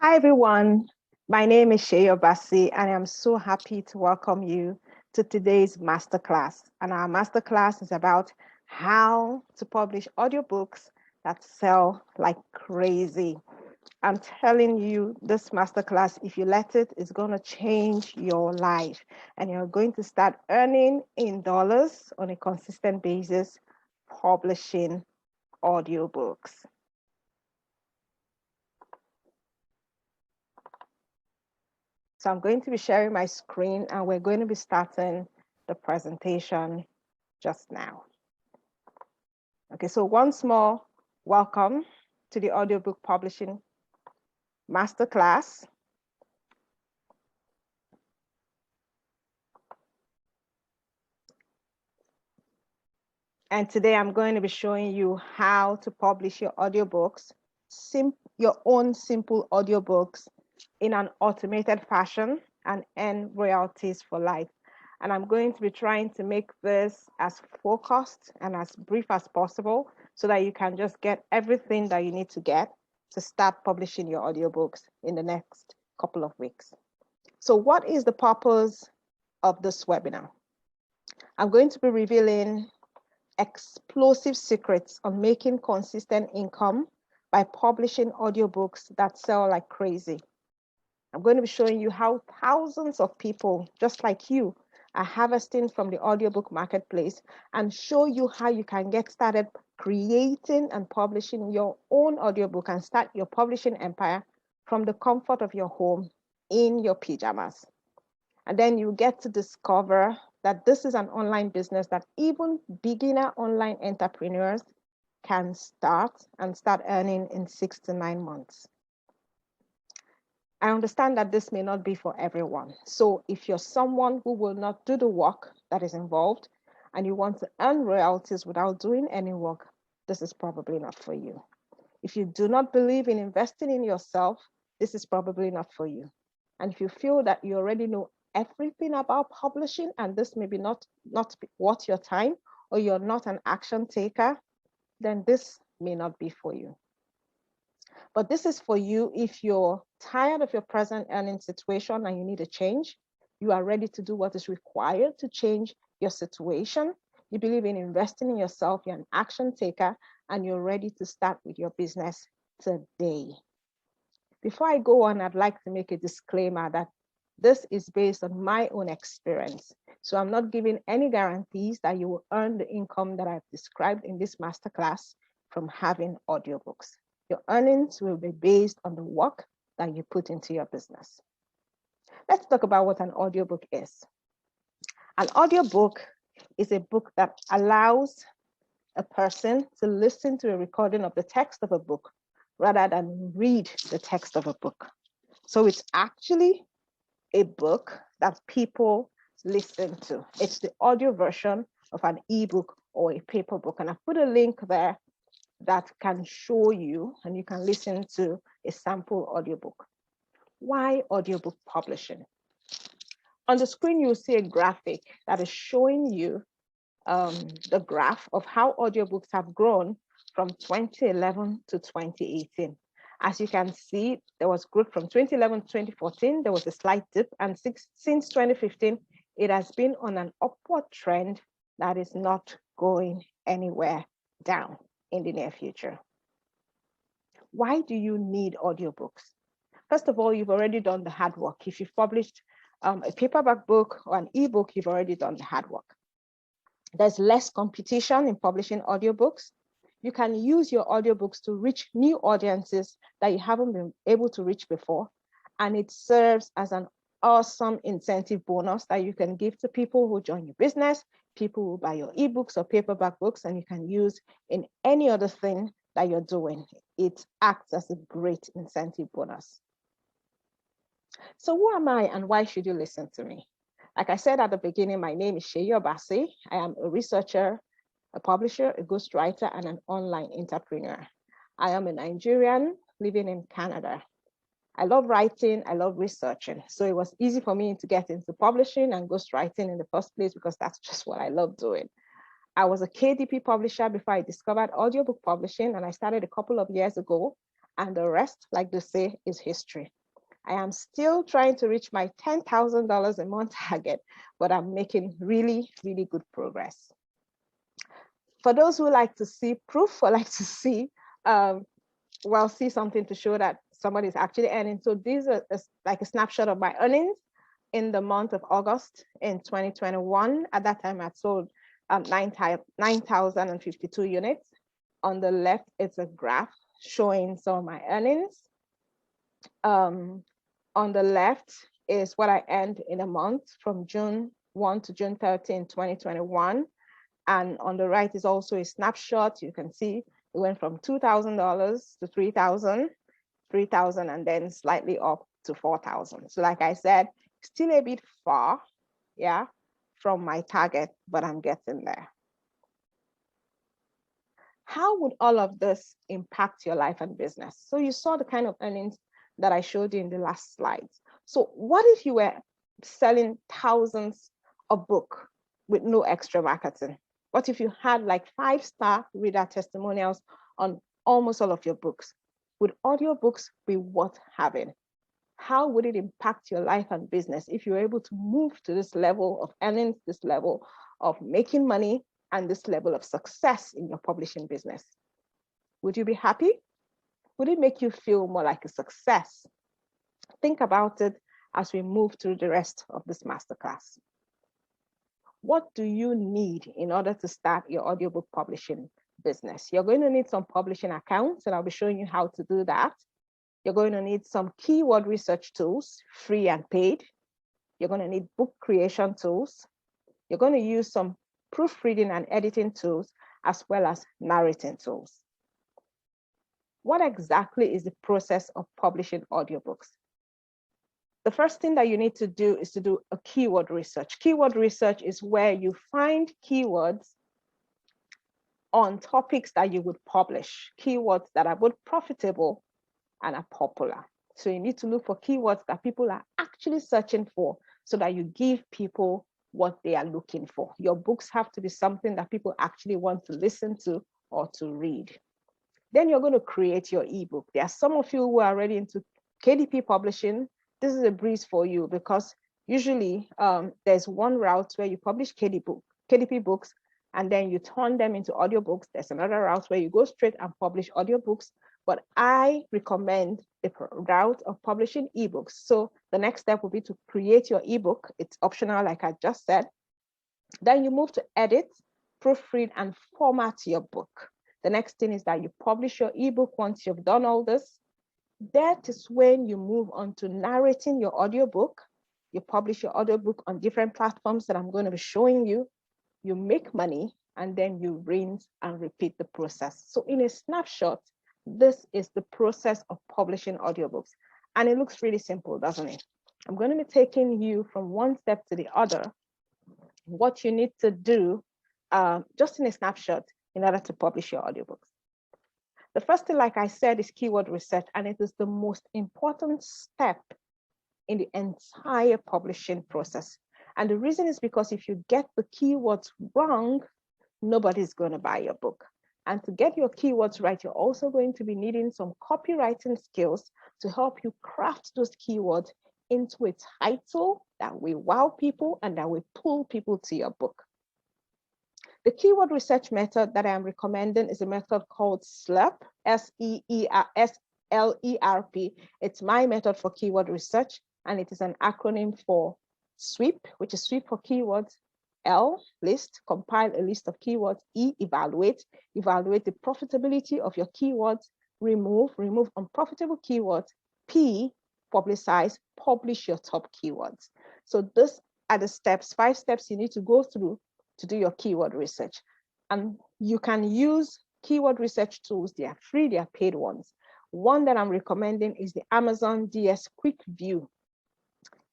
Hi, everyone. My name is Sheyo Bassi, and I'm so happy to welcome you to today's masterclass. And our masterclass is about how to publish audiobooks that sell like crazy. I'm telling you, this masterclass, if you let it, is going to change your life. And you're going to start earning in dollars on a consistent basis, publishing audiobooks. So I'm going to be sharing my screen and we're going to be starting the presentation just now. Okay, so once more, welcome to the audiobook publishing masterclass. And today I'm going to be showing you how to publish your audiobooks, your own simple audiobooks in an automated fashion and earn royalties for life. And I'm going to be trying to make this as focused and as brief as possible so that you can just get everything that you need to get to start publishing your audiobooks in the next couple of weeks. So what is the purpose of this webinar? I'm going to be revealing explosive secrets on making consistent income by publishing audiobooks that sell like crazy. I'm going to be showing you how thousands of people, just like you, are harvesting from the audiobook marketplace and show you how you can get started creating and publishing your own audiobook and start your publishing empire from the comfort of your home in your pajamas. And then you get to discover that this is an online business that even beginner online entrepreneurs can start earning in 6 to 9 months. I understand that this may not be for everyone. So if you're someone who will not do the work that is involved and you want to earn royalties without doing any work, this is probably not for you. If you do not believe in investing in yourself, this is probably not for you. And if you feel that you already know everything about publishing and this may be not worth your time, or you're not an action taker, then this may not be for you. But this is for you if you're tired of your present earning situation and you need a change, you are ready to do what is required to change your situation, you believe in investing in yourself, you're an action taker, and you're ready to start with your business today. Before I go on, I'd like to make a disclaimer that this is based on my own experience. So I'm not giving any guarantees that you will earn the income that I've described in this masterclass from having audiobooks. Your earnings will be based on the work that you put into your business. Let's talk about what an audiobook is. An audiobook is a book that allows a person to listen to a recording of the text of a book rather than read the text of a book. So it's actually a book that people listen to. It's the audio version of an ebook or a paper book. And I put a link there that can show you, and you can listen to a sample audiobook. Why audiobook publishing? On the screen, you'll see a graphic that is showing you the graph of how audiobooks have grown from 2011 to 2018. As you can see, there was growth from 2011 to 2014. There was a slight dip, and since 2015, it has been on an upward trend that is not going anywhere down in the near future. Why do you need audiobooks? First of all, you've already done the hard work. If you've published a paperback book or an ebook, you've already done the hard work. There's less competition in publishing audiobooks. You can use your audiobooks to reach new audiences that you haven't been able to reach before. And it serves as an awesome incentive bonus that you can give to people who join your business, people who buy your ebooks or paperback books, and you can use in any other thing that you're doing. It acts as a great incentive bonus. So who am I and why should you listen to me? Like I said at the beginning, my name is Sheyo Bassi. I am a researcher, a publisher, a ghostwriter, and an online entrepreneur. I am a Nigerian living in Canada. I love writing, I love researching. So it was easy for me to get into publishing and ghostwriting in the first place because that's just what I love doing. I was a KDP publisher before I discovered audiobook publishing, and I started a couple of years ago. and the rest, like they say, is history. I am still trying to reach my $10,000 a month target, but I'm making really, really good progress. For those who like to see proof or like to see, see something to show that somebody is actually earning. So these are like a snapshot of my earnings in the month of August in 2021. At that time, I sold 9,052 units. On the left, it's a graph showing some of my earnings. On the left is what I earned in a month from June 1 to June 13, 2021. And on the right is also a snapshot. You can see it went from $2,000 to $3,000, and then slightly up to $4,000. So like I said, still a bit far, yeah, from my target, but I'm getting there. How would all of this impact your life and business? So you saw the kind of earnings that I showed you in the last slides. So what if you were selling thousands of books with no extra marketing? What if you had like 5-star reader testimonials on almost all of your books? Would audiobooks be worth having? How would it impact your life and business if you're able to move to this level of earnings, this level of making money, and this level of success in your publishing business? Would you be happy? Would it make you feel more like a success? Think about it as we move through the rest of this masterclass. What do you need in order to start your audiobook publishing business? You're going to need some publishing accounts, and I'll be showing you how to do that. You're going to need some keyword research tools, free and paid. You're going to need book creation tools. You're going to use some proofreading and editing tools, as well as narrating tools. What exactly is the process of publishing audiobooks? The first thing that you need to do is to do a keyword research. Keyword research is where you find keywords on topics that you would publish, keywords that are both profitable and are popular. So you need to look for keywords that people are actually searching for so that you give people what they are looking for. Your books have to be something that people actually want to listen to or to read. Then you're going to create your ebook. There are some of you who are already into KDP publishing. This is a breeze for you because usually there's one route where you publish KDP books and then you turn them into audiobooks. There's another route where you go straight and publish audiobooks. But I recommend the route of publishing ebooks. So the next step will be to create your ebook. It's optional, like I just said. Then you move to edit, proofread, and format your book. The next thing is that you publish your ebook once you've done all this. That is when you move on to narrating your audiobook. You publish your audiobook on different platforms that I'm going to be showing you. You make money, and then you rinse and repeat the process. So in a snapshot, this is the process of publishing audiobooks. And it looks really simple, doesn't it? I'm going to be taking you from one step to the other, what you need to do just in a snapshot in order to publish your audiobooks. The first thing, like I said, is keyword research, and it is the most important step in the entire publishing process. And the reason is because if you get the keywords wrong, nobody's going to buy your book. And to get your keywords right, you're also going to be needing some copywriting skills to help you craft those keywords into a title that will wow people and that will pull people to your book. The keyword research method that I am recommending is a method called SLERP, S-E-E-R-S-L-E-R-P. It's my method for keyword research, and it is an acronym for SWEEP, which is sweep for keywords, L, list, compile a list of keywords, E, evaluate the profitability of your keywords, remove unprofitable keywords, P, publicize, publish your top keywords. So these are the steps, 5 steps you need to go through to do your keyword research. And you can use keyword research tools. They are free, they are paid ones. One that I'm recommending is the Amazon DS Quick View.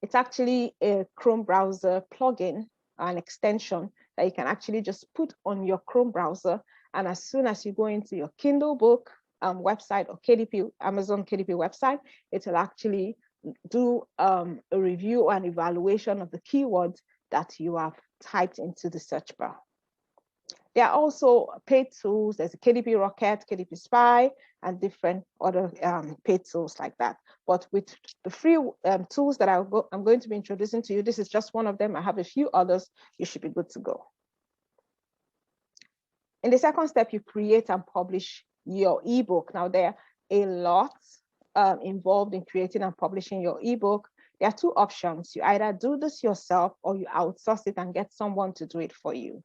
It's actually a Chrome browser plugin, an extension that you can actually just put on your Chrome browser. And as soon as you go into your Kindle book website or KDP, Amazon KDP website, it will actually do a review or an evaluation of the keywords that you have typed into the search bar. There are also paid tools. There's a KDP Rocket, KDP Spy, and different other paid tools like that. But with the free tools that I'm going to be introducing to you, this is just one of them. I have a few others. You should be good to go. In the second step, you create and publish your ebook. Now, there are a lot involved in creating and publishing your ebook. There are two options. You either do this yourself or you outsource it and get someone to do it for you.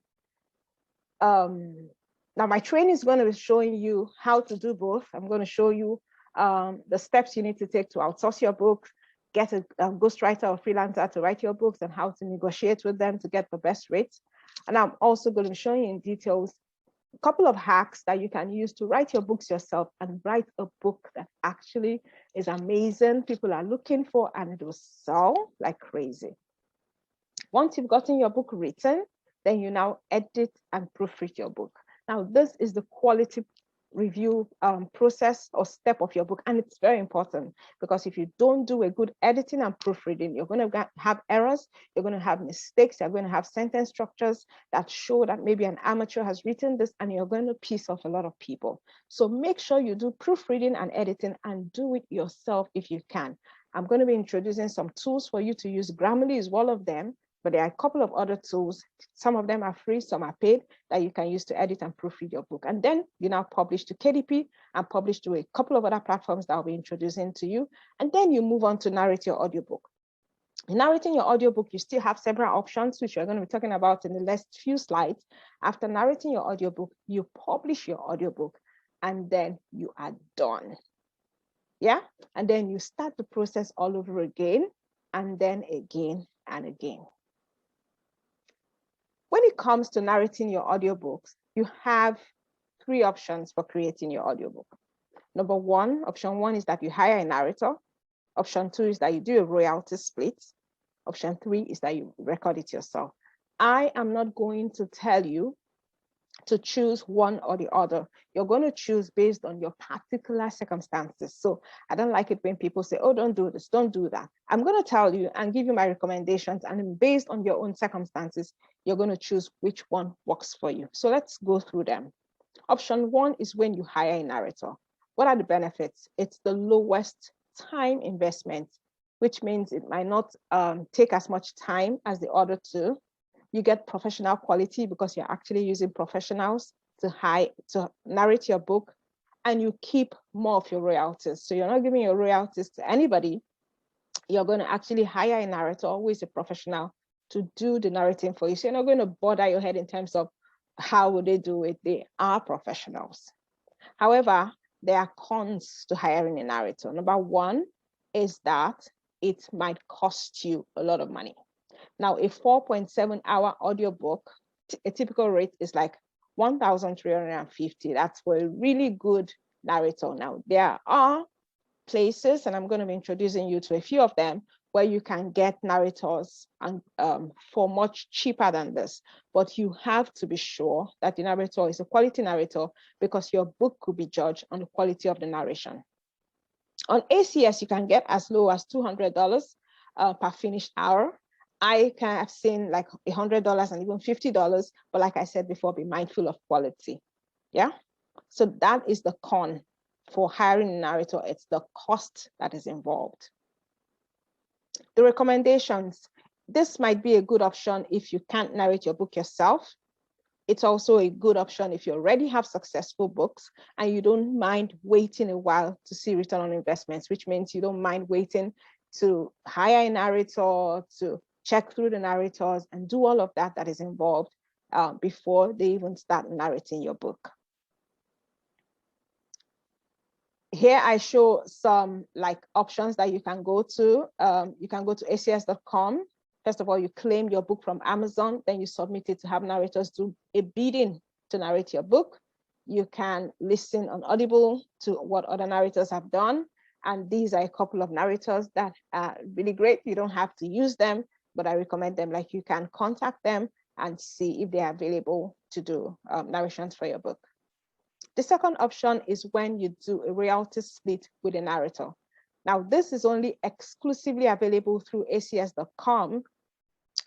Now my training is going to be showing you how to do both. I'm going to show you the steps you need to take to outsource your book, get a ghostwriter or freelancer to write your books, and how to negotiate with them to get the best rates. And I'm also going to be showing you in details a couple of hacks that you can use to write your books yourself and write a book that actually is amazing, people are looking for, and it will sell like crazy. Once you've gotten your book written, then you now edit and proofread your book. Now, this is the quality review process or step of your book, and it's very important because if you don't do a good editing and proofreading, you're going to have errors, you're going to have mistakes, you're going to have sentence structures that show that maybe an amateur has written this, and you're going to piss off a lot of people. So make sure you do proofreading and editing, and do it yourself if you can. I'm going to be introducing some tools for you to use. Grammarly is one of them, but there are a couple of other tools. Some of them are free, some are paid, that you can use to edit and proofread your book. And then you now publish to KDP and publish to a couple of other platforms that I'll be introducing to you. And then you move on to narrate your audiobook. In narrating your audiobook, you still have several options, which we're going to be talking about in the next few slides. After narrating your audiobook, you publish your audiobook, and then you are done. Yeah, and then you start the process all over again, and then again and again. When it comes to narrating your audiobooks, you have three options for creating your audiobook. Number one, option one is that you hire a narrator. Option two is that you do a royalty split. Option three is that you record it yourself. I am not going to tell you to choose one or the other. You're going to choose based on your particular circumstances. So I don't like it when people say, oh, don't do this, don't do that. I'm going to tell you and give you my recommendations, and based on your own circumstances, you're going to choose which one works for you. So let's go through them. Option one is when you hire a narrator. What are the benefits? It's the lowest time investment, which means it might not take as much time as the other two. You get professional quality because you're actually using professionals to narrate your book, and you keep more of your royalties. So you're not giving your royalties to anybody. You're going to actually hire a narrator who is a professional to do the narrating for you. So you're not going to bother your head in terms of how would they do it. They are professionals. However, there are cons to hiring a narrator. Number one is that it might cost you a lot of money. Now, a 4.7-hour audiobook, a typical rate is like 1,350. That's for a really good narrator. Now, there are places, and I'm going to be introducing you to a few of them, where you can get narrators and for much cheaper than this. But you have to be sure that the narrator is a quality narrator, because your book could be judged on the quality of the narration. On ACS, you can get as low as $200 per finished hour. I can have seen like $100 and even $50, but like I said before, be mindful of quality. Yeah, so that is the con for hiring a narrator. It's the cost that is involved. The recommendations: this might be a good option if you can't narrate your book yourself. It's also a good option if you already have successful books and you don't mind waiting a while to see return on investments, which means you don't mind waiting to hire a narrator, to check through the narrators and do all of that that is involved before they even start narrating your book. Here I show some like options that you can go to. You can go to acs.com. First of all, you claim your book from Amazon, then you submit it to have narrators do a bidding to narrate your book. You can listen on Audible to what other narrators have done. And these are a couple of narrators that are really great. You don't have to use them, but I recommend them. Like, you can contact them and see if they are available to do narrations for your book. The second option is when you do a royalty split with a narrator. Now, this is only exclusively available through acs.com.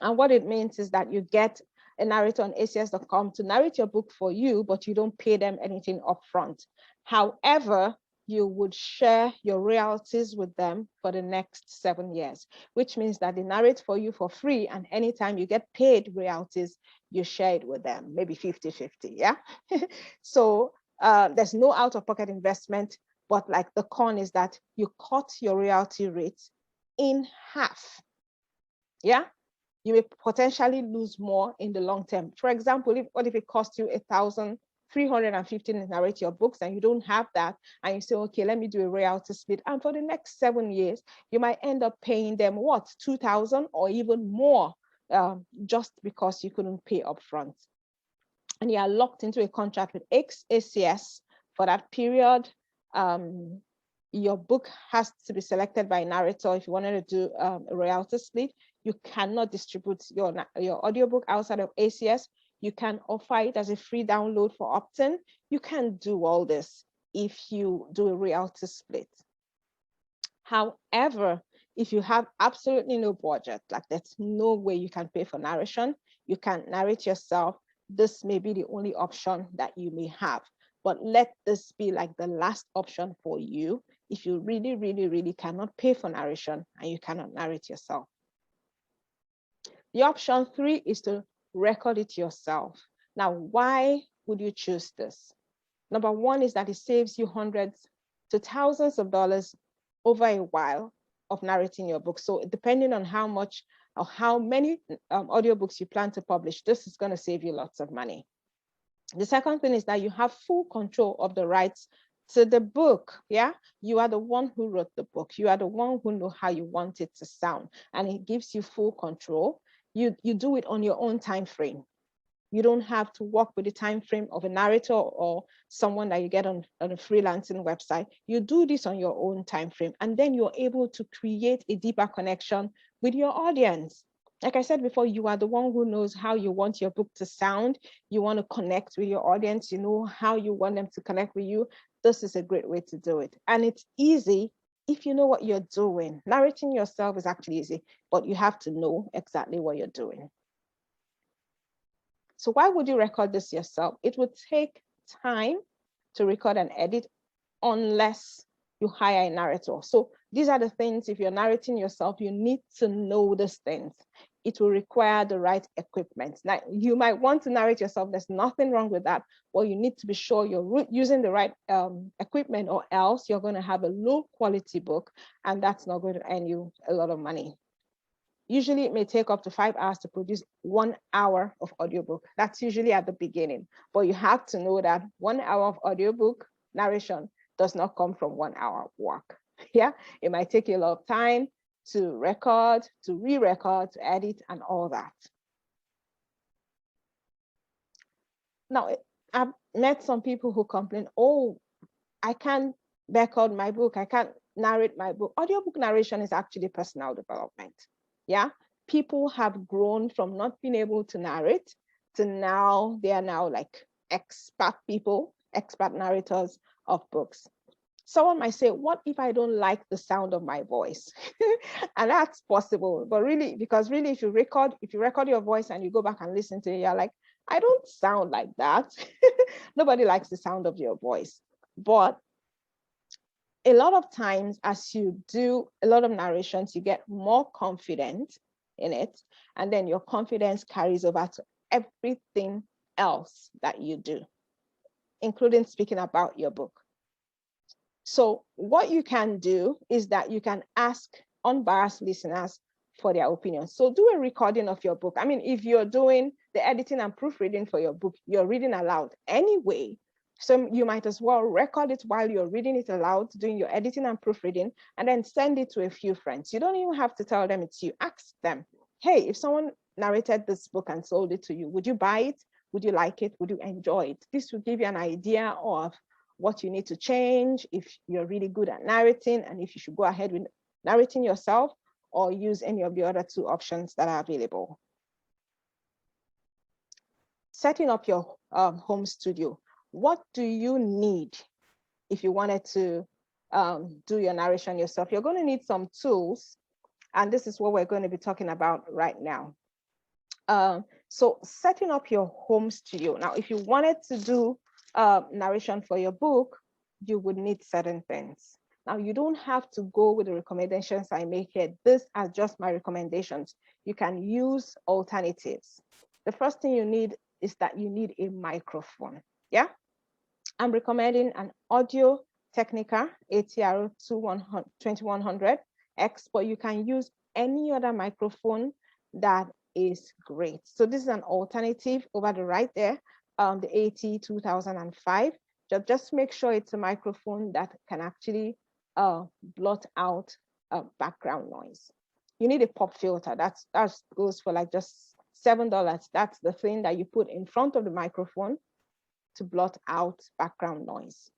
And what it means is that you get a narrator on ACS.com to narrate your book for you, but you don't pay them anything upfront. However, you would share your royalties with them for the next 7 years, which means that they narrate for you for free, and anytime you get paid royalties, you share it with them, maybe 50-50, yeah? So there's no out-of-pocket investment, but like the con is that you cut your royalty rates in half, yeah? You may potentially lose more in the long term. For example, what if it costs you $1,350 to narrate your books and you don't have that, and you say, okay, let me do a royalty split. And for the next 7 years, you might end up paying them what, $2,000 or even more, just because you couldn't pay upfront. And you are locked into a contract with ACS for that period. Your book has to be selected by a narrator if you wanted to do a royalty split. You cannot distribute your audiobook outside of ACS. You can offer it as a free download for opt-in. You can do all this if you do a royalty split. However, if you have absolutely no budget, like there's no way you can pay for narration, you can narrate yourself, this may be the only option that you may have. But let this be like the last option for you if you really, really, really cannot pay for narration and you cannot narrate yourself. The option 3 is to record it yourself. Now, why would you choose this? Number one is that it saves you hundreds to thousands of dollars over a while of narrating your book. So depending on how much or how many audiobooks you plan to publish, this is going to save you lots of money. The second thing is that you have full control of the rights to the book. Yeah, you are the one who wrote the book. You are the one who know how you want it to sound, and it gives you full control. You do it on your own time frame. You don't have to work with the time frame of a narrator or someone that you get on a freelancing website. You do this on your own time frame, and then you're able to create a deeper connection with your audience. Like I said before, you are the one who knows how you want your book to sound. You want to connect with your audience. You know how you want them to connect with you. This is a great way to do it. And it's easy if you know what you're doing. Narrating yourself is actually easy, but you have to know exactly what you're doing. So why would you record this yourself? It would take time to record and edit unless you hire a narrator. So these are the things, if you're narrating yourself, you need to know these things. It will require the right equipment. Now, you might want to narrate yourself. There's nothing wrong with that. Well, you need to be sure you're using the right equipment, or else you're going to have a low quality book, and that's not going to earn you a lot of money. Usually it may take up to 5 hours to produce 1 hour of audiobook. That's usually at the beginning, but you have to know that 1 hour of audiobook narration does not come from 1 hour of work. Yeah, it might take you a lot of time to record, to re-record, to edit, and all that. Now, I've met some people who complain, oh, I can't record my book, I can't narrate my book. Audiobook narration is actually personal development. Yeah, people have grown from not being able to narrate to now they are now like expert people, expert narrators of books. Someone might say, what if I don't like the sound of my voice? And that's possible. But really, because really, if you record your voice and you go back and listen to it, you're like, I don't sound like that. Nobody likes the sound of your voice. But a lot of times, as you do a lot of narrations, you get more confident in it. And then your confidence carries over to everything else that you do, including speaking about your book. So what you can do is that you can ask unbiased listeners for their opinions. So do a recording of your book. I mean, if you're doing the editing and proofreading for your book, you're reading aloud anyway. So you might as well record it while you're reading it aloud, doing your editing and proofreading, and then send it to a few friends. You don't even have to tell them it's you. Ask them, hey, if someone narrated this book and sold it to you, would you buy it? Would you like it? Would you enjoy it? This will give you an idea of what you need to change, if you're really good at narrating, and if you should go ahead with narrating yourself or use any of the other 2 options that are available. Setting up your home studio. What do you need if you wanted to do your narration yourself? You're going to need some tools, and this is what we're going to be talking about right now. So setting up your home studio. Now, if you wanted to do narration for your book, you would need certain things. Now, you don't have to go with the recommendations I make here. This are just my recommendations. You can use alternatives. The first thing you need is that you need a microphone. Yeah, I'm recommending an Audio Technica ATR 2100X, but you can use any other microphone that is great. So this is an alternative over the right there, the AT 2005. Just make sure it's a microphone that can actually blot out background noise. You need a pop filter. That goes for like just $7. That's the thing that you put in front of the microphone to blot out background noise.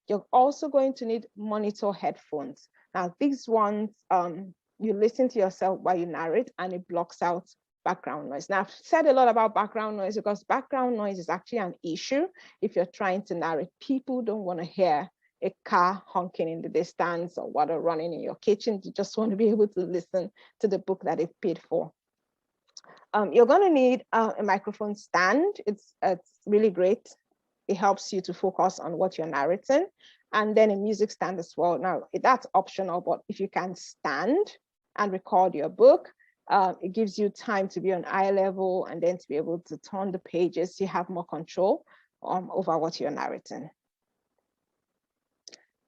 You're also going to need monitor headphones. Now, these ones, you listen to yourself while you narrate and it blocks out background noise. Now, I've said a lot about background noise because background noise is actually an issue if you're trying to narrate. People don't want to hear a car honking in the distance or water running in your kitchen. You just want to be able to listen to the book that they've paid for. You're going to need a microphone stand. It's really great. It helps you to focus on what you're narrating. And then a music stand as well. Now, that's optional, but if you can stand and record your book, it gives you time to be on eye level and then to be able to turn the pages. You have more control over what you're narrating.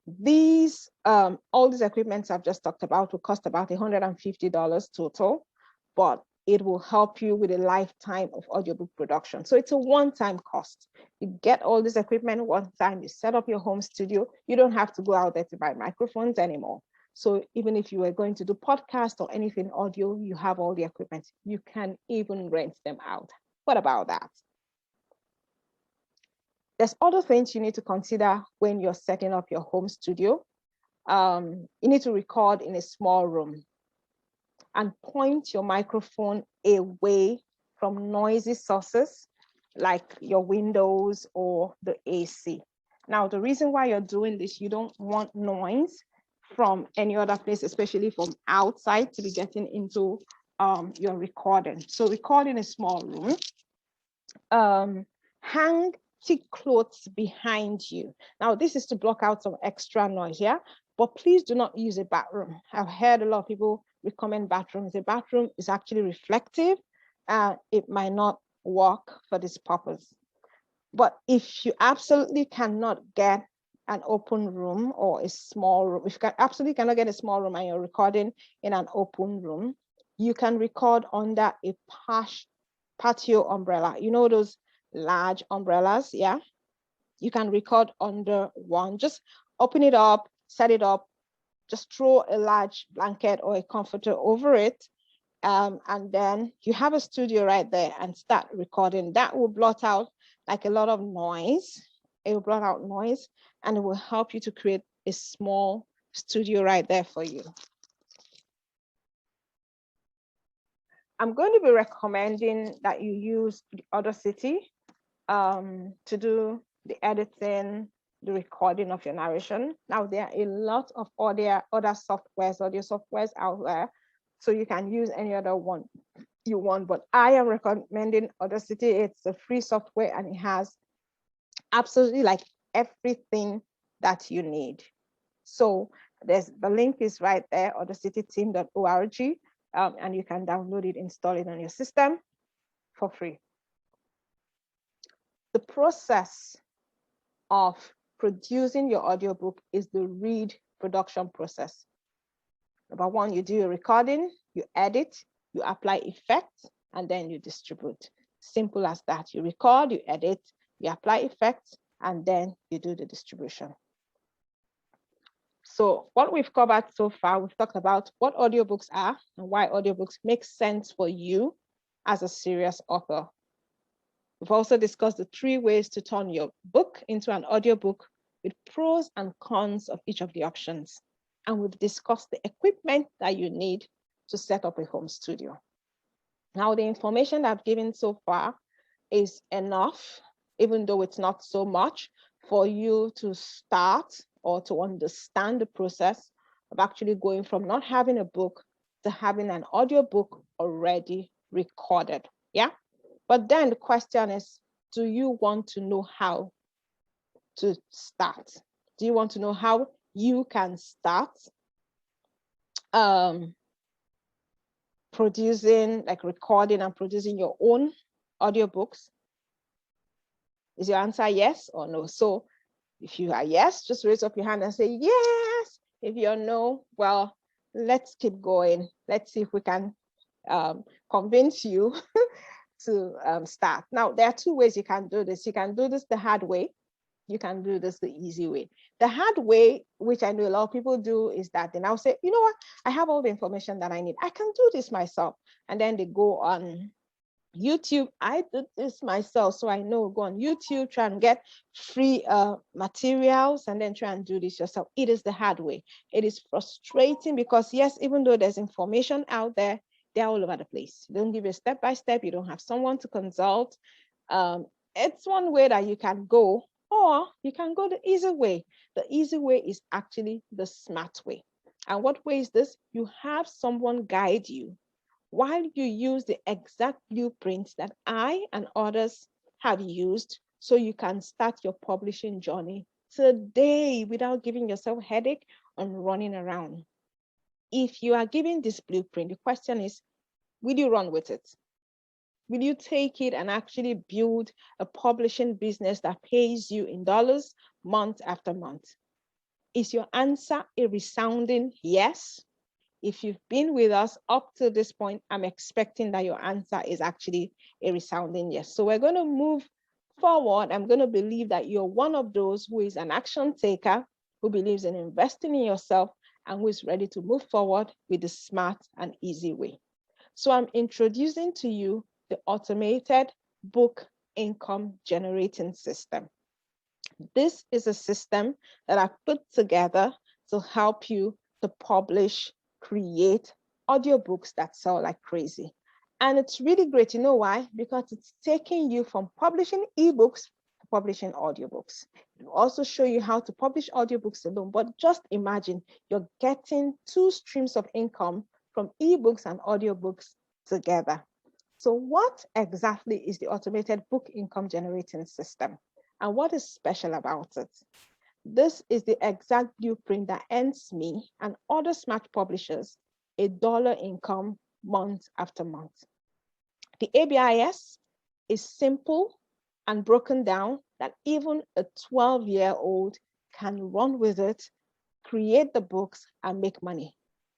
These, all these equipments I've just talked about will cost about $150 total, but it will help you with a lifetime of audiobook production. So it's a one-time cost. You get all this equipment one time, you set up your home studio. You don't have to go out there to buy microphones anymore. So even if you were going to do podcast or anything audio, you have all the equipment. You can even rent them out. What about that? There's other things you need to consider when you're setting up your home studio. You need to record in a small room and point your microphone away from noisy sources like your windows or the AC. Now, the reason why you're doing this, you don't want noise from any other place, especially from outside, to be getting into your recording. So record in a small room. Hang thick clothes behind you. Now, this is to block out some extra noise, yeah? But please do not use a bathroom. I've heard a lot of people recommend bathrooms. The bathroom is actually reflective. It might not work for this purpose. But if you absolutely cannot get an open room or a small room, if you absolutely cannot get a small room and you're recording in an open room, you can record under a patio umbrella. You know those large umbrellas, yeah? You can record under one. Just open it up, set it up, just throw a large blanket or a comforter over it, and then you have a studio right there and start recording. That will blot out like a lot of noise. It will blot out noise and it will help you to create a small studio right there for you. I'm going to be recommending that you use the Audacity to do the editing, the recording of your narration. Now, there are a lot of other softwares, audio softwares out there, so you can use any other one you want, but I am recommending Audacity. It's a free software and it has absolutely like everything that you need. So the link is right there, audacityteam.org, and you can download it, install it on your system for free. The process of producing your audiobook is the read production process. Number one, you do your recording, you edit, you apply effects, and then you distribute. Simple as that. You record, you edit, you apply effects, and then you do the distribution. So what we've covered so far, we've talked about what audiobooks are and why audiobooks make sense for you as a serious author. We've also discussed the 3 ways to turn your book into an audiobook with pros and cons of each of the options. And we've discussed the equipment that you need to set up a home studio. Now, the information I've given so far is enough, even though it's not so much, for you to start or to understand the process of actually going from not having a book to having an audiobook already recorded. Yeah. But then the question is, do you want to know how to start? Do you want to know how you can start producing, like recording and producing your own audiobooks? Is your answer yes or no? So if you are yes, just raise up your hand and say yes. If you're no, well, let's keep going. Let's see if we can convince you to start. Now, there are two ways you can do this. You can do this the hard way. You can do this the easy way. The hard way, which I know a lot of people do, is that they now say, you know what, I have all the information that I need. I can do this myself. And then they go on YouTube. I did this myself, so I know. Go on YouTube, try and get free materials, and then try and do this yourself. It is the hard way. It is frustrating because, yes, even though there's information out there, they're all over the place. They don't give you a step-by-step. You don't have someone to consult. It's one way that you can go, or you can go the easy way. The easy way is actually the smart way. And what way is this? You have someone guide you while you use the exact blueprints that I and others have used, so you can start your publishing journey today without giving yourself a headache and running around. If you are given this blueprint, the question is, will you run with it? Will you take it and actually build a publishing business that pays you in dollars month after month? Is your answer a resounding yes? If you've been with us up to this point, I'm expecting that your answer is actually a resounding yes. So we're going to move forward. I'm going to believe that you're one of those who is an action taker, who believes in investing in yourself, and who is ready to move forward with the smart and easy way. So I'm introducing to you the automated book income generating system. This is a system that I've put together to help you to publish, create audiobooks that sell like crazy. And it's really great. You know why? Because it's taking you from publishing ebooks to publishing audiobooks. It will also show you how to publish audiobooks alone. But just imagine you're getting two streams of income from ebooks and audiobooks together. So what exactly is the automated book income generating system? And what is special about it? This is the exact blueprint that earns me and other smart publishers $1 income month after month. The ABIS is simple and broken down that even a 12-year-old can run with it, create the books, and make money.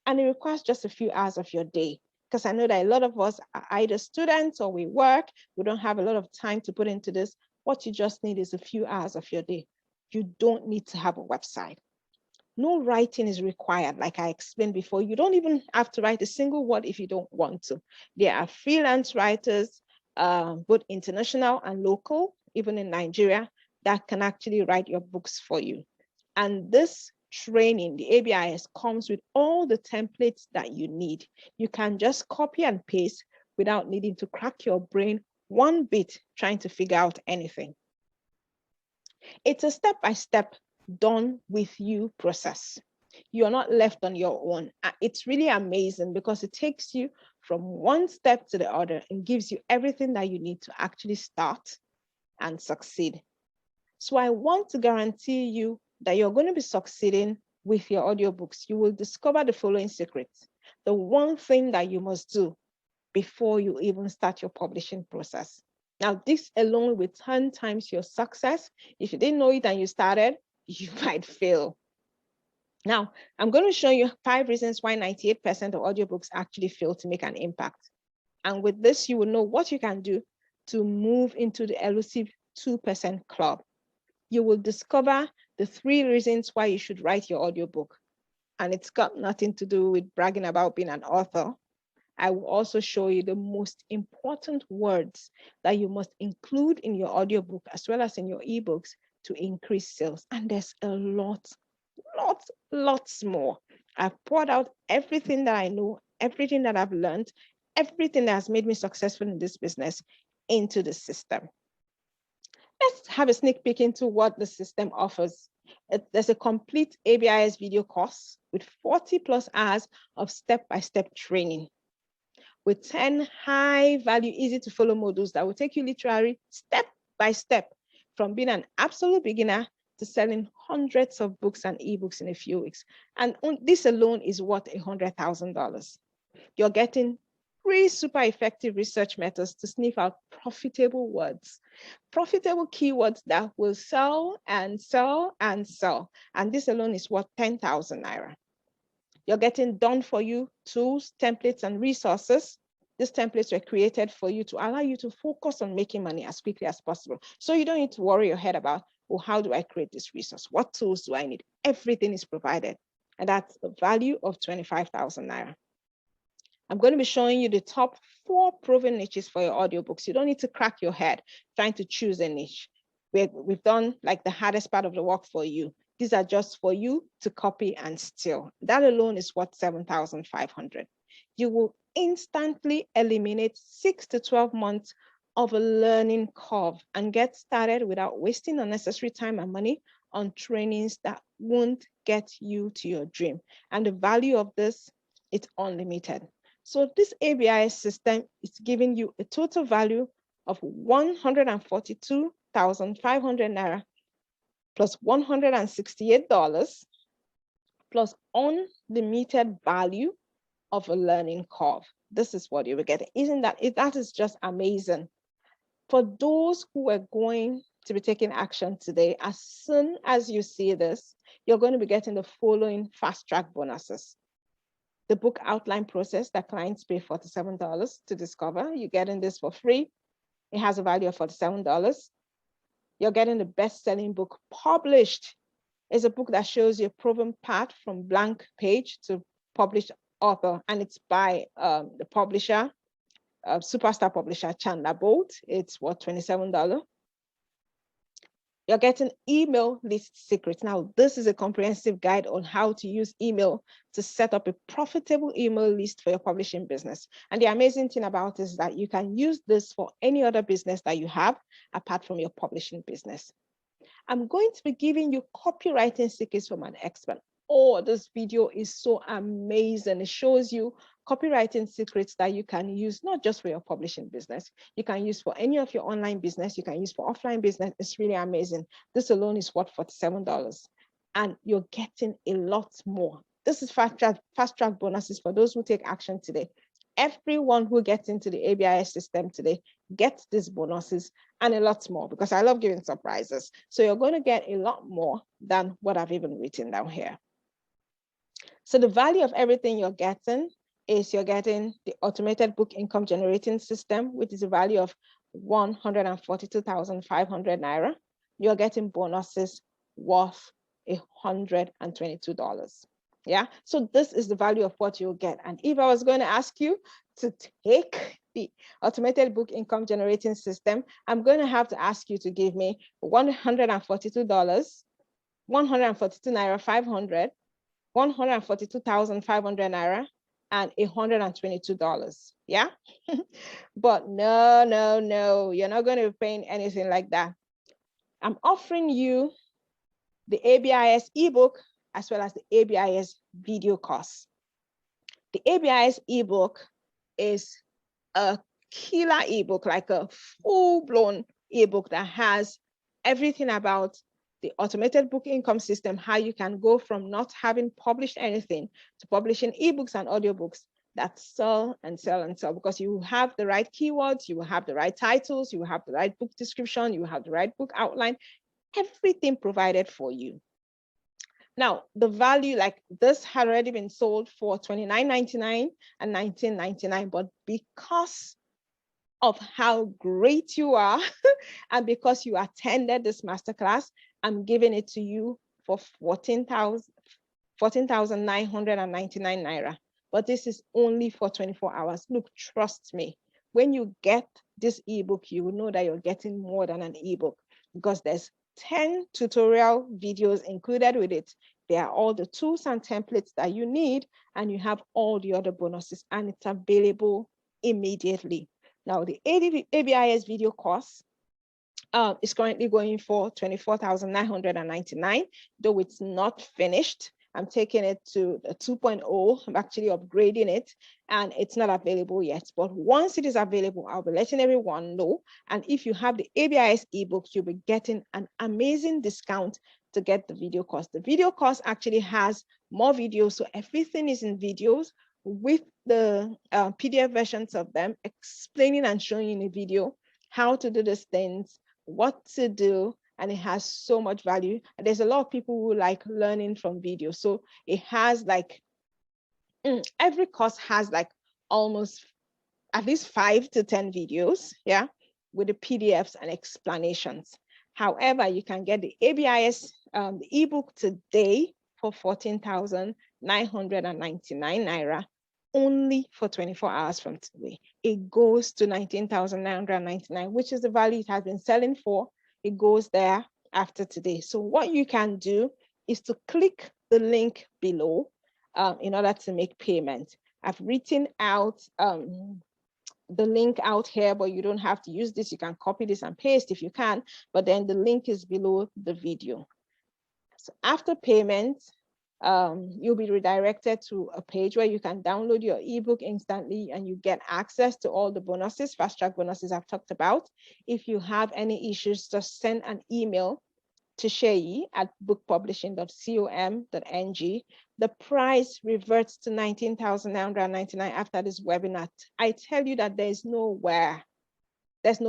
And it requires just a few hours of your day, because I know that a lot of us are either students or we work. We don't have a lot of time to put into this. What you just need is a few hours of your day. You don't need to have a website. No writing is required, like I explained before. You don't even have to write a single word if you don't want to. There are freelance writers, both international and local, even in Nigeria, that can actually write your books for you. And this training, the ABIS, comes with all the templates that you need. You can just copy and paste without needing to crack your brain one bit trying to figure out anything. It's a step-by-step done with you process. You're not left on your own. It's really amazing because it takes you from one step to the other and gives you everything that you need to actually start and succeed. So I want to guarantee you that you're going to be succeeding with your audiobooks. You will discover the following secrets. The one thing that you must do before you even start your publishing process. Now, this alone will 10 times your success. If you didn't know it and you started, you might fail. Now, I'm going to show you 5 reasons why 98% of audiobooks actually fail to make an impact. And with this, you will know what you can do to move into the elusive 2% club. You will discover the 3 reasons why you should write your audiobook. And it's got nothing to do with bragging about being an author. I will also show you the most important words that you must include in your audiobook as well as in your ebooks to increase sales. And there's a lots more. I've poured out everything that I know, everything that I've learned, everything that has made me successful in this business into the system. Let's have a sneak peek into what the system offers. There's a complete ABIS video course with 40+ hours of step-by-step training. with 10 high value, easy to follow modules that will take you literally step by step from being an absolute beginner to selling hundreds of books and ebooks in a few weeks. And this alone is worth $100,000. You're getting 3 super effective research methods to sniff out profitable words, profitable keywords that will sell and sell and sell. And this alone is worth 10,000 naira. You're getting done for you tools, templates, and resources. These templates were created for you to allow you to focus on making money as quickly as possible. So you don't need to worry your head about, well, how do I create this resource? What tools do I need? Everything is provided. And that's the value of 25,000 naira. I'm going to be showing you the top 4 proven niches for your audiobooks. You don't need to crack your head trying to choose a niche. We've done like the hardest part of the work for you. These are just for you to copy and steal. That alone is worth 7,500. You will instantly eliminate 6 to 12 months of a learning curve and get started without wasting unnecessary time and money on trainings that won't get you to your dream. And the value of this, it's unlimited. So this ABIS system is giving you a total value of 142,500 naira plus $168 plus unlimited value of a learning curve. This is what you will get. That is just amazing. For those who are going to be taking action today, as soon as you see this, you're going to be getting the following fast track bonuses. The book outline process that clients pay $47 to discover. You're getting this for free. It has a value of $47. You're getting the best-selling book published. It's a book that shows you a proven path from blank page to published author, and it's by the publisher, superstar publisher Chandler Bolt. It's worth $27. You're getting email list secrets. Now, this is a comprehensive guide on how to use email to set up a profitable email list for your publishing business. And the amazing thing about it is that you can use this for any other business that you have apart from your publishing business. I'm going to be giving you copywriting secrets from an expert. Oh, this video is so amazing. It shows you copywriting secrets that you can use not just for your publishing business. You can use for any of your online business. You can use for offline business. It's really amazing. This alone is worth $47. And you're getting a lot more. This is fast track bonuses for those who take action today. Everyone who gets into the ABIS system today gets these bonuses and a lot more, because I love giving surprises. So you're going to get a lot more than what I've even written down here. So the value of everything you're getting is you're getting the automated book income generating system, which is a value of 142,500 naira. You're getting bonuses worth $122. Yeah, so this is the value of what you'll get. And if I was going to ask you to take the automated book income generating system, I'm going to have to ask you to give me $142, 142 naira 500, 142,500 naira, and $122. Yeah, but no, you're not going to be paying anything like that. I'm offering you the ABIS ebook as well as the ABIS video course. The ABIS ebook is a killer ebook, like a full-blown ebook that has everything about the automated book income system, how you can go from not having published anything to publishing ebooks and audiobooks that sell and sell and sell, because you have the right keywords, you will have the right titles, you will have the right book description, you will have the right book outline, everything provided for you. Now, the value, like this had already been sold for $29.99 and $19.99, but because of how great you are and because you attended this masterclass, I'm giving it to you for 14,999 naira. But this is only for 24 hours. Look, trust me, when you get this ebook, you will know that you're getting more than an ebook, because there's 10 tutorial videos included with it. There are all the tools and templates that you need, and you have all the other bonuses, and it's available immediately. Now, the ABIS video course is currently going for 24,999, though it's not finished. I'm taking it to the 2.0. I'm actually upgrading it, and it's not available yet. But once it is available, I'll be letting everyone know. And if you have the ABIS ebook, you'll be getting an amazing discount to get the video course. The video course actually has more videos, so everything is in videos with the PDF versions of them, explaining and showing in a video how to do these things, what to do, and it has so much value. And there's a lot of people who like learning from video. So it has like, every course has like almost at least 5 to 10 videos, yeah, with the PDFs and explanations. However, you can get the ABIS the ebook today for 14,999 naira, only for 24 hours from today. It goes to 19,999, which is the value it has been selling for. It goes there after today. So what you can do is to click the link below in order to make payment. I've written out the link out here, but you don't have to use this. You can copy this and paste if you can, but then the link is below the video. So after payment, you'll be redirected to a page where you can download your ebook instantly and you get access to all the bonuses, fast track bonuses I've talked about. If you have any issues, just send an email to Sheyi at bookpublishing.com.ng. The price reverts to 19,999 after this webinar. I tell you that there's no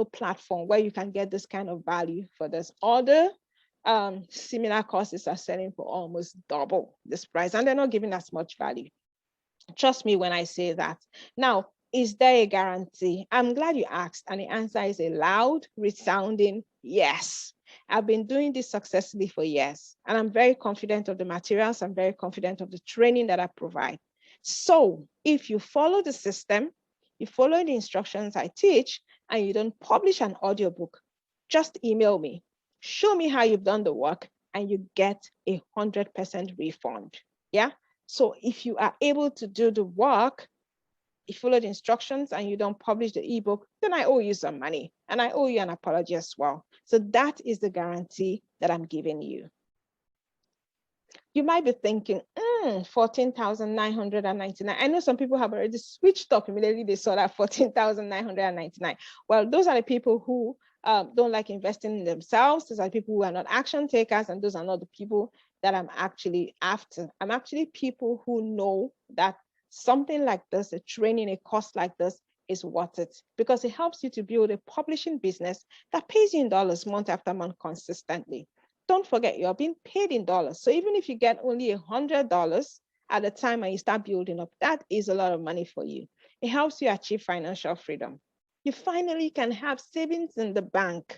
platform where you can get this kind of value for this. Other similar courses are selling for almost double this price, and they're not giving as much value. Trust me when I say that. Now, is there a guarantee? I'm glad you asked, and the answer is a loud, resounding yes. I've been doing this successfully for years, and I'm very confident of the materials. I'm very confident of the training that I provide. So if you follow the system, you follow the instructions I teach, and you don't publish an audiobook, just email me. Show me how you've done the work, and you get 100% refund. Yeah. So if you are able to do the work, you follow the instructions, and you don't publish the ebook, then I owe you some money, and I owe you an apology as well. So that is the guarantee that I'm giving you. You might be thinking, 14,999. I know some people have already switched up immediately. They saw that 14,999. Well, those are the people who don't like investing in themselves. Those are the people who are not action takers, and those are not the people that I'm actually after. I'm actually people who know that something like this, a training, a course like this is worth it, because it helps you to build a publishing business that pays you in dollars month after month consistently. Don't forget, you're being paid in dollars. So even if you get only $100 at a time and you start building up, that is a lot of money for you. It helps you achieve financial freedom. You finally can have savings in the bank.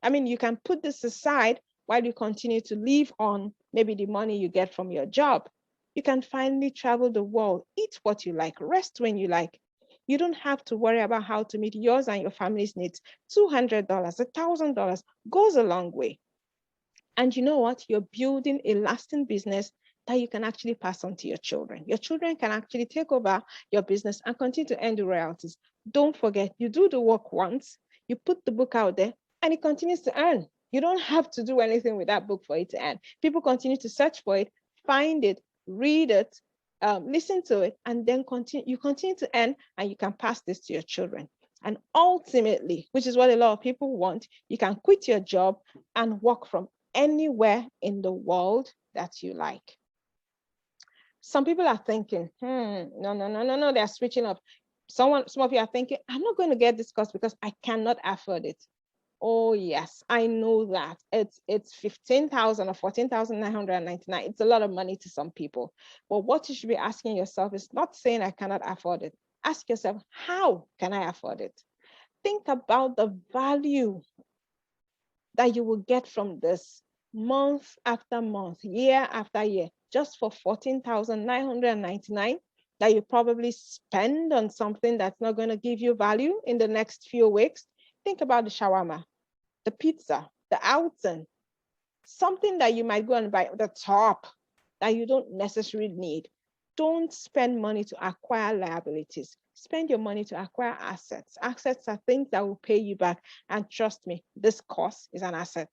I mean, you can put this aside while you continue to live on maybe the money you get from your job. You can finally travel the world, eat what you like, rest when you like. You don't have to worry about how to meet yours and your family's needs. $200, $1,000 goes a long way. And you know what? You're building a lasting business that you can actually pass on to your children. Your children can actually take over your business and continue to earn the royalties. Don't forget, you do the work once, you put the book out there, and it continues to earn. You don't have to do anything with that book for it to earn. People continue to search for it, find it, read it, listen to it, and then you continue to earn, and you can pass this to your children. And ultimately, which is what a lot of people want, you can quit your job and work from anywhere in the world that you like. Some people are thinking, no, they're switching up. Some of you are thinking, I'm not going to get this course because I cannot afford it. Oh yes, I know that. It's 15,000 or 14,999. It's a lot of money to some people. But what you should be asking yourself is not saying I cannot afford it. Ask yourself, how can I afford it? Think about the value that you will get from this month after month, year after year, just for 14,999 that you probably spend on something that's not going to give you value in the next few weeks. Think about the shawarma, the pizza, the outing, something that you might go and buy at the top that you don't necessarily need. Don't spend money to acquire liabilities. Spend your money to acquire assets. Assets are things that will pay you back. And trust me, this course is an asset.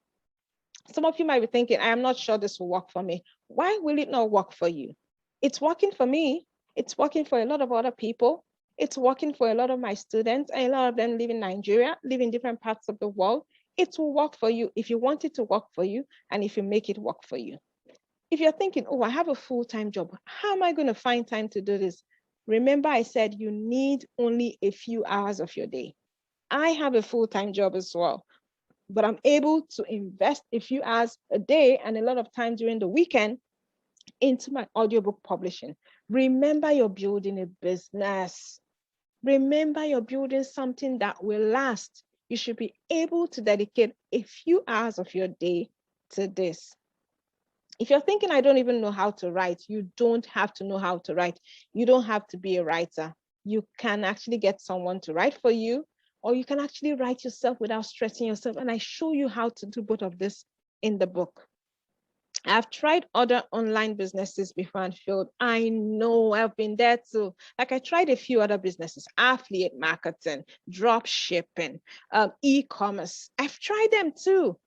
Some of you might be thinking, I am not sure this will work for me. Why will it not work for you? It's working for me. It's working for a lot of other people. It's working for a lot of my students, and a lot of them live in Nigeria, live in different parts of the world. It will work for you if you want it to work for you and if you make it work for you. If you're thinking, oh, I have a full-time job, how am I going to find time to do this? Remember, I said you need only a few hours of your day. I have a full-time job as well, but I'm able to invest a few hours a day and a lot of time during the weekend into my audiobook publishing. Remember, you're building a business. Remember, you're building something that will last. You should be able to dedicate a few hours of your day to this. If you're thinking, I don't even know how to write, you don't have to know how to write. You don't have to be a writer. You can actually get someone to write for you, or you can actually write yourself without stressing yourself. And I show you how to do both of this in the book. I've tried other online businesses before and failed. I know, I've been there too. Like I tried a few other businesses, affiliate marketing, drop shipping, e-commerce. I've tried them too.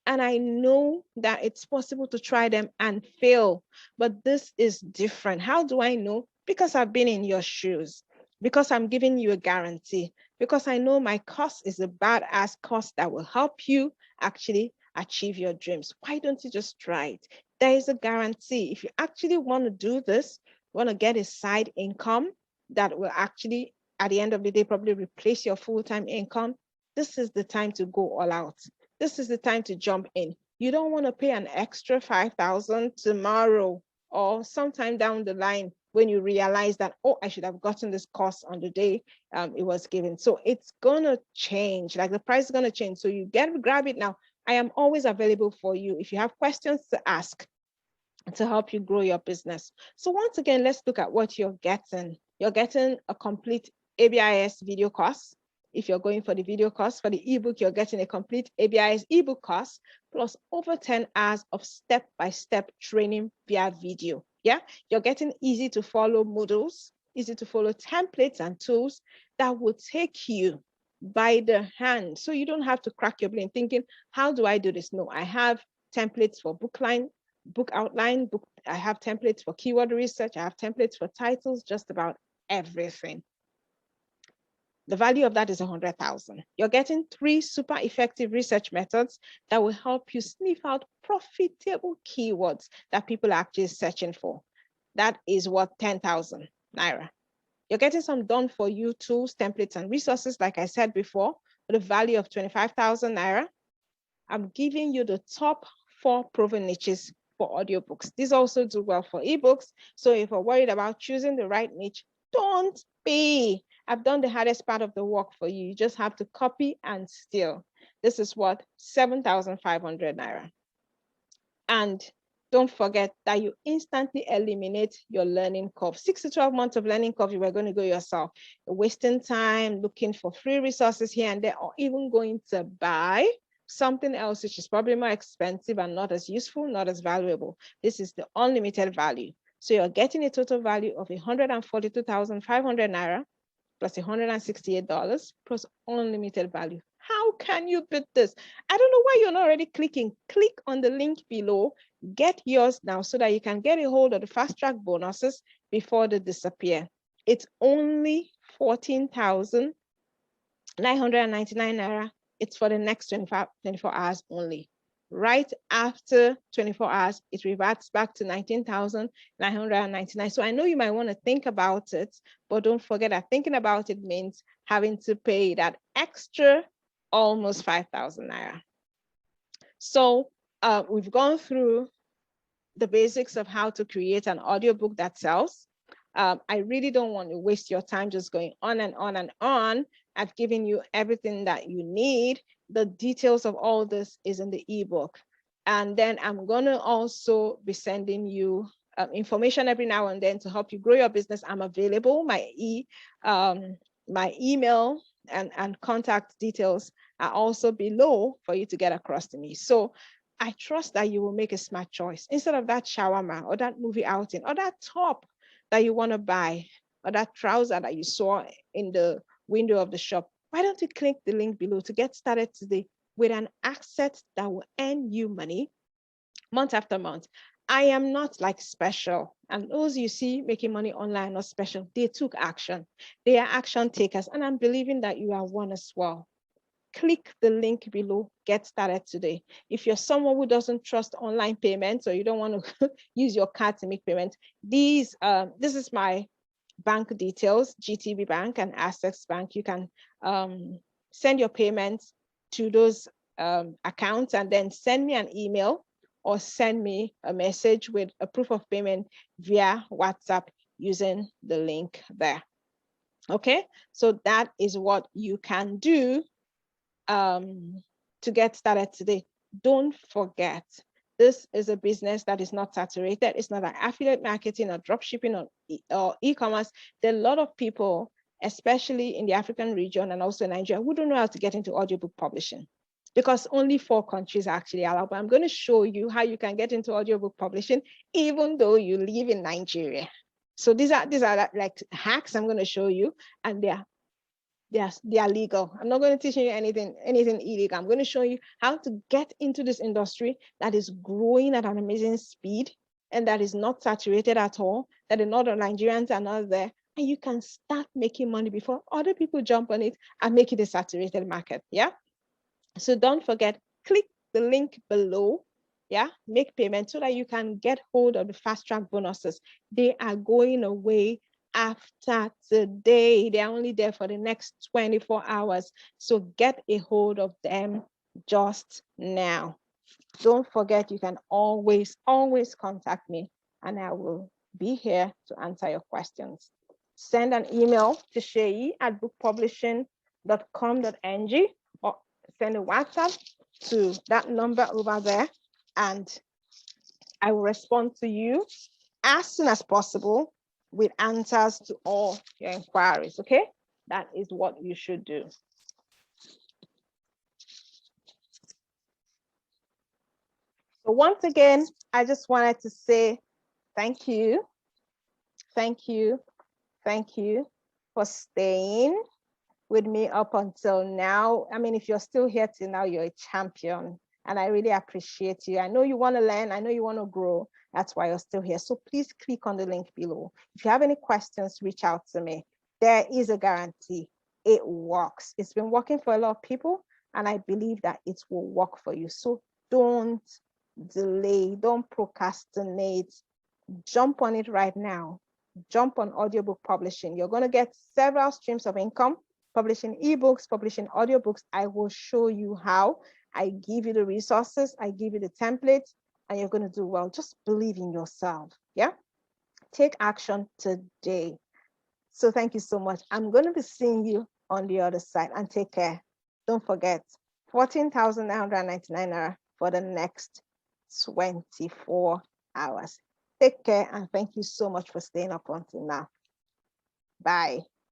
And I know that it's possible to try them and fail, but this is different. How do I know? Because I've been in your shoes, because I'm giving you a guarantee, because I know my course is a badass course that will help you actually achieve your dreams. Why don't you just try it? There is a guarantee. If you actually want to do this, want to get a side income that will actually, at the end of the day, probably replace your full-time income, this is the time to go all out. This is the time to jump in. You don't want to pay an extra $5,000 tomorrow or sometime down the line when you realize that, oh, I should have gotten this course on the day it was given. So it's going to change, like the price is going to change. So you grab it now. I am always available for you if you have questions to ask to help you grow your business. So once again, let's look at what you're getting. You're getting a complete ABIS video course. If you're going for the video course, for the ebook, you're getting a complete ABIS ebook course, plus over 10 hours of step-by-step training via video. Yeah, you're getting easy to follow modules, easy to follow templates and tools that will take you by the hand. So you don't have to crack your brain thinking, how do I do this? No, I have templates for book outline, I have templates for keyword research, I have templates for titles, just about everything. The value of that is 100,000. You're getting 3 super effective research methods that will help you sniff out profitable keywords that people are actually searching for. That is worth 10,000 Naira. You're getting some done for you tools, templates, and resources, like I said before, with a value of 25,000 Naira. I'm giving you the top 4 proven niches for audiobooks. These also do well for ebooks. So if you're worried about choosing the right niche, don't be. I've done the hardest part of the work for you. You just have to copy and steal. This is what 7,500 Naira. And don't forget that you instantly eliminate your learning curve. 6 to 12 months of learning curve, you were going to go yourself. You're wasting time looking for free resources here and there, or even going to buy something else which is probably more expensive and not as useful, not as valuable. This is the unlimited value. So you're getting a total value of 142,500 Naira plus $168 plus unlimited value. How can you beat this? I don't know why you're not already clicking. Click on the link below. Get yours now so that you can get a hold of the fast track bonuses before they disappear. It's only 14,999 Naira. It's for the next 24 hours only. Right after 24 hours, it reverts back to 19,999. So I know you might want to think about it, but don't forget that thinking about it means having to pay that extra almost 5,000 Naira. So we've gone through the basics of how to create an audiobook that sells. I really don't want to waste your time just going on and on and on. I've given you everything that you need. The details of all this is in the ebook. And then I'm going to also be sending you information every now and then to help you grow your business. I'm available. My email and contact details are also below for you to get across to me. So I trust that you will make a smart choice. Instead of that shawarma or that movie outing or that top that you want to buy or that trouser that you saw in the window of the shop, why don't you click the link below to get started today with an asset that will earn you money month after month? I am not like special. And those you see making money online are special. They took action. They are action takers. And I'm believing that you are one as well. Click the link below, get started today. If you're someone who doesn't trust online payments or you don't want to use your card to make payments, this is my bank details, GTB Bank and Access Bank. You can send your payments to those accounts and then send me an email or send me a message with a proof of payment via WhatsApp using the link there. Okay, so that is what you can do to get started today. Don't forget, this is a business that is not saturated. It's not an affiliate marketing or drop shipping or e-commerce. There are a lot of people, especially in the African region and also in Nigeria, who don't know how to get into audiobook publishing because only 4 countries are actually allowed. But I'm going to show you how you can get into audiobook publishing, even though you live in Nigeria. So these are like hacks I'm going to show you, and they are legal. I'm not going to teach you anything illegal. I'm going to show you how to get into this industry that is growing at an amazing speed and that is not saturated at all, that the Northern Nigerians are not there. And you can start making money before other people jump on it and make it a saturated market. Yeah. So don't forget, click the link below. Yeah, make payment so that you can get hold of the fast track bonuses. They are going away after today. They're only there for the next 24 hours. So get a hold of them just now. Don't forget, you can always contact me and I will be here to answer your questions. Send an email to sheyi@bookpublishing.com.ng or send a WhatsApp to that number over there and I will respond to you as soon as possible with answers to all your inquiries, okay? That is what you should do. So once again, I just wanted to say thank you for staying with me up until now. I mean, if you're still here till now, you're a champion. And I really appreciate you. I know you want to learn. I know you want to grow. That's why you're still here. So please click on the link below. If you have any questions, reach out to me. There is a guarantee. It works. It's been working for a lot of people. And I believe that it will work for you. So don't delay. Don't procrastinate. Jump on it right now. Jump on audiobook publishing. You're going to get several streams of income. Publishing ebooks, publishing audiobooks. I will show you how. I give you the resources, I give you the templates, and you're going to do well. Just believe in yourself. Yeah. Take action today. So thank you so much. I'm going to be seeing you on the other side, and take care. Don't forget, 14,999 for the next 24 hours. Take care, and thank you so much for staying up until now. Bye.